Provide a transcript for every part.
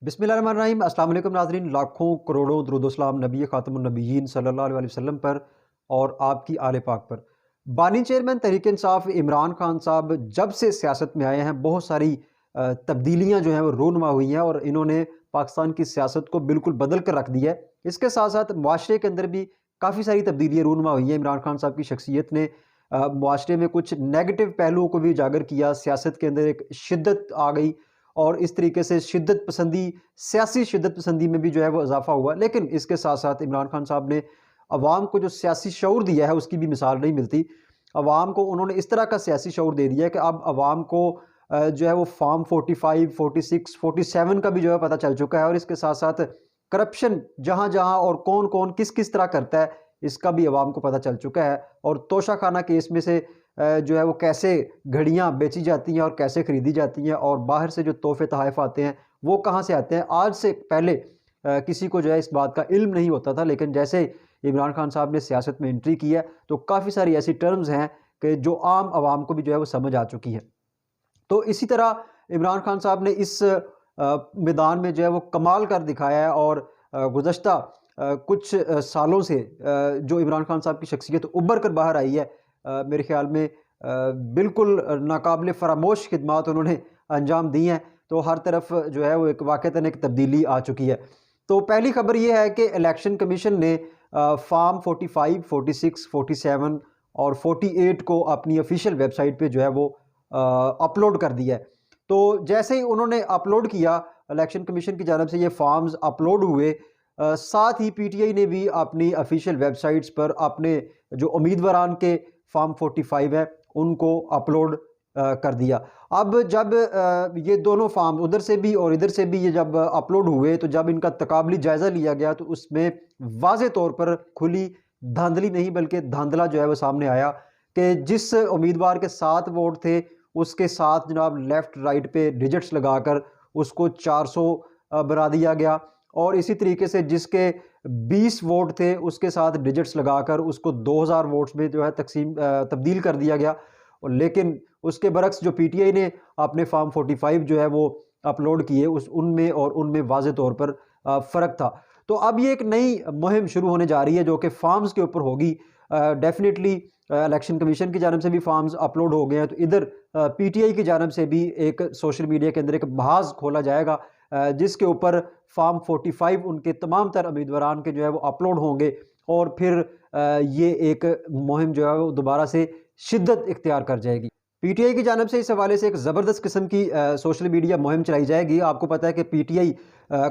بسم اللہ الرحمن الرحیم۔ السلام علیکم ناظرین، لاکھوں کروڑوں درود و سلام نبی خاتم النبیین صلی اللہ علیہ وسلم پر اور آپ کی آل پاک پر۔ بانی چیئرمین تحریک انصاف عمران خان صاحب جب سے سیاست میں آئے ہیں بہت ساری تبدیلیاں جو ہیں وہ رونما ہوئی ہیں اور انہوں نے پاکستان کی سیاست کو بالکل بدل کر رکھ دیا ہے۔ اس کے ساتھ ساتھ معاشرے کے اندر بھی کافی ساری تبدیلیاں رونما ہوئی ہیں۔ عمران خان صاحب کی شخصیت نے معاشرے میں کچھ نیگیٹو پہلوؤں کو بھی اجاگر کیا، سیاست کے اندر ایک شدت آ گئی اور اس طریقے سے شدت پسندی، سیاسی شدت پسندی میں بھی جو ہے وہ اضافہ ہوا۔ لیکن اس کے ساتھ ساتھ عمران خان صاحب نے عوام کو جو سیاسی شعور دیا ہے اس کی بھی مثال نہیں ملتی۔ عوام کو انہوں نے اس طرح کا سیاسی شعور دے دیا ہے کہ اب عوام کو جو ہے وہ فارم 45، 46، 47 کا بھی جو ہے پتہ چل چکا ہے، اور اس کے ساتھ ساتھ کرپشن جہاں جہاں اور کون کون کس کس طرح کرتا ہے اس کا بھی عوام کو پتہ چل چکا ہے۔ اور توشہ خانہ کیس میں سے جو ہے وہ کیسے گھڑیاں بیچی جاتی ہیں اور کیسے خریدی جاتی ہیں، اور باہر سے جو تحفے تحائف آتے ہیں وہ کہاں سے آتے ہیں، آج سے پہلے کسی کو جو ہے اس بات کا علم نہیں ہوتا تھا۔ لیکن جیسے عمران خان صاحب نے سیاست میں انٹری کی ہے تو کافی ساری ایسی ٹرمز ہیں کہ جو عام عوام کو بھی جو ہے وہ سمجھ آ چکی ہیں۔ تو اسی طرح عمران خان صاحب نے اس میدان میں جو ہے وہ کمال کر دکھایا ہے، اور گزشتہ کچھ سالوں سے جو عمران خان صاحب کی شخصیت ابھر کر باہر آئی ہے، میرے خیال میں بالکل ناقابل فراموش خدمات انہوں نے انجام دی ہیں۔ تو ہر طرف جو ہے وہ ایک واقعتاً ایک تبدیلی آ چکی ہے۔ تو پہلی خبر یہ ہے کہ الیکشن کمیشن نے فارم 45، 46، 47 اور 48 کو اپنی آفیشیل ویب سائٹ پہ جو ہے وہ اپلوڈ کر دیا ہے۔ تو جیسے ہی انہوں نے اپلوڈ کیا، الیکشن کمیشن کی جانب سے یہ فارمز اپلوڈ ہوئے، ساتھ ہی پی ٹی آئی نے بھی اپنی آفیشیل ویب سائٹس پر اپنے جو امیدواران کے فارم 45 ہے ان کو اپلوڈ کر دیا۔ اب جب یہ دونوں فارم ادھر سے بھی اور ادھر سے بھی یہ جب اپلوڈ ہوئے تو جب ان کا تقابلی جائزہ لیا گیا تو اس میں واضح طور پر کھلی دھاندلی نہیں بلکہ دھاندلا جو ہے وہ سامنے آیا کہ جس امیدوار کے 7 ووٹ تھے اس کے ساتھ جناب لیفٹ رائٹ پہ ڈیجٹس لگا کر اس کو 400 بنا دیا گیا، اور اسی طریقے سے جس کے 20 ووٹ تھے اس کے ساتھ ڈیجٹس لگا کر اس کو 2000 ووٹس میں جو ہے تبدیل کر دیا گیا۔ لیکن اس کے برعکس جو پی ٹی آئی نے اپنے فارم 45 جو ہے وہ اپلوڈ کیے ان میں اور ان میں واضح طور پر فرق تھا۔ تو اب یہ ایک نئی مہم شروع ہونے جا رہی ہے جو کہ فارمز کے اوپر ہوگی۔ ڈیفینیٹلی الیکشن کمیشن کی جانب سے بھی فارمز اپلوڈ ہو گئے ہیں، تو ادھر پی ٹی آئی کی جانب سے بھی ایک سوشل میڈیا کے اندر ایک محاذ کھولا جائے گا جس کے اوپر فارم 45 ان کے تمام تر امیدواران کے جو ہے وہ اپلوڈ ہوں گے، اور پھر یہ ایک مہم جو ہے وہ دوبارہ سے شدت اختیار کر جائے گی۔ پی ٹی آئی کی جانب سے اس حوالے سے ایک زبردست قسم کی سوشل میڈیا مہم چلائی جائے گی۔ آپ کو پتہ ہے کہ پی ٹی آئی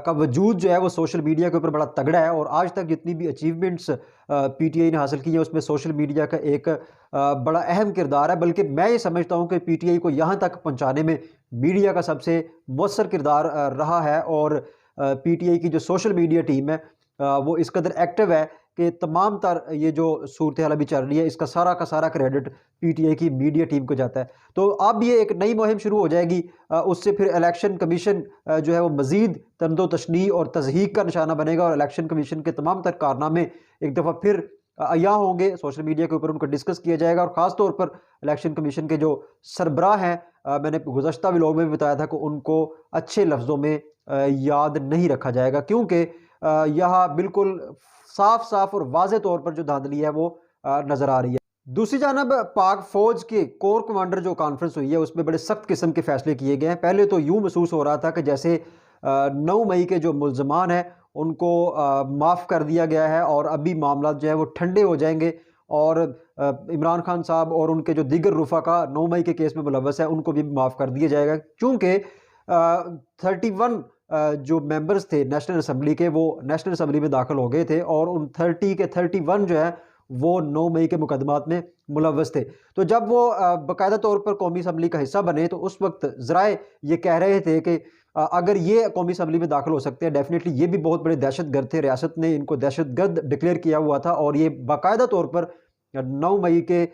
کا وجود جو ہے وہ سوشل میڈیا کے اوپر بڑا تگڑا ہے، اور آج تک جتنی بھی اچیومنٹس پی ٹی آئی نے حاصل کی ہیں اس میں سوشل میڈیا کا ایک بڑا اہم کردار ہے۔ بلکہ میں یہ سمجھتا ہوں کہ پی ٹی آئی کو یہاں تک پہنچانے میں میڈیا کا سب سے مؤثر کردار رہا ہے، اور پی ٹی آئی کی جو سوشل میڈیا ٹیم ہے وہ اس قدر ایکٹیو ہے کہ تمام تر یہ جو صورتحال ابھی چل رہی ہے اس کا سارا کریڈٹ پی ٹی آئی کی میڈیا ٹیم کو جاتا ہے۔ تو اب یہ ایک نئی مہم شروع ہو جائے گی، اس سے پھر الیکشن کمیشن جو ہے وہ مزید تند و تشنیع اور تضحیق کا نشانہ بنے گا، اور الیکشن کمیشن کے تمام تر کارنامے ایک دفعہ پھر عیاں ہوں گے، سوشل میڈیا کے اوپر ان کو ڈسکس کیا جائے گا، اور خاص طور پر الیکشن کمیشن کے جو سربراہ ہیں، میں نے گزشتہ ولاگ میں بھی بتایا تھا کہ ان کو اچھے لفظوں میں یاد نہیں رکھا جائے گا، کیونکہ یہاں بالکل صاف اور واضح طور پر جو دھاندلی ہے وہ نظر آ رہی ہے۔ دوسری جانب پاک فوج کے کور کمانڈر جو کانفرنس ہوئی ہے اس میں بڑے سخت قسم کے فیصلے کیے گئے ہیں۔ پہلے تو یوں محسوس ہو رہا تھا کہ جیسے 9 مئی کے جو ملزمان ہیں ان کو معاف کر دیا گیا ہے اور ابھی معاملات جو ہے وہ ٹھنڈے ہو جائیں گے، اور عمران خان صاحب اور ان کے جو دیگر رفقا 9 مئی کے کیس میں ملوث ہے ان کو بھی معاف کر دیا جائے گا، چونکہ 31 جو ممبرز تھے نیشنل اسمبلی کے وہ نیشنل اسمبلی میں داخل ہو گئے تھے، اور ان 30 کے 31 جو ہے وہ 9 مئی کے مقدمات میں ملوث تھے۔ تو جب وہ باقاعدہ طور پر قومی اسمبلی کا حصہ بنے تو اس وقت ذرائع یہ کہہ رہے تھے کہ اگر یہ قومی اسمبلی میں داخل ہو سکتے ہیں، ڈیفینیٹلی یہ بھی بہت بڑے دہشت گرد تھے، ریاست نے ان کو دہشت گرد ڈکلیئر کیا ہوا تھا، اور یہ باقاعدہ طور پر 9 مئی کے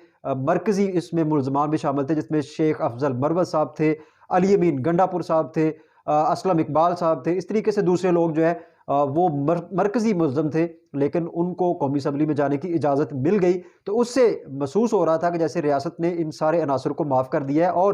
مرکزی اس میں ملزمان بھی شامل تھے، جس میں شیخ افضل مروت صاحب تھے، علی امین گنڈا پور صاحب تھے، اسلم اقبال صاحب تھے، اس طریقے سے دوسرے لوگ جو ہے وہ مرکزی ملزم تھے، لیکن ان کو قومی اسمبلی میں جانے کی اجازت مل گئی۔ تو اس سے محسوس ہو رہا تھا کہ جیسے ریاست نے ان سارے عناصر کو معاف کر دیا ہے، اور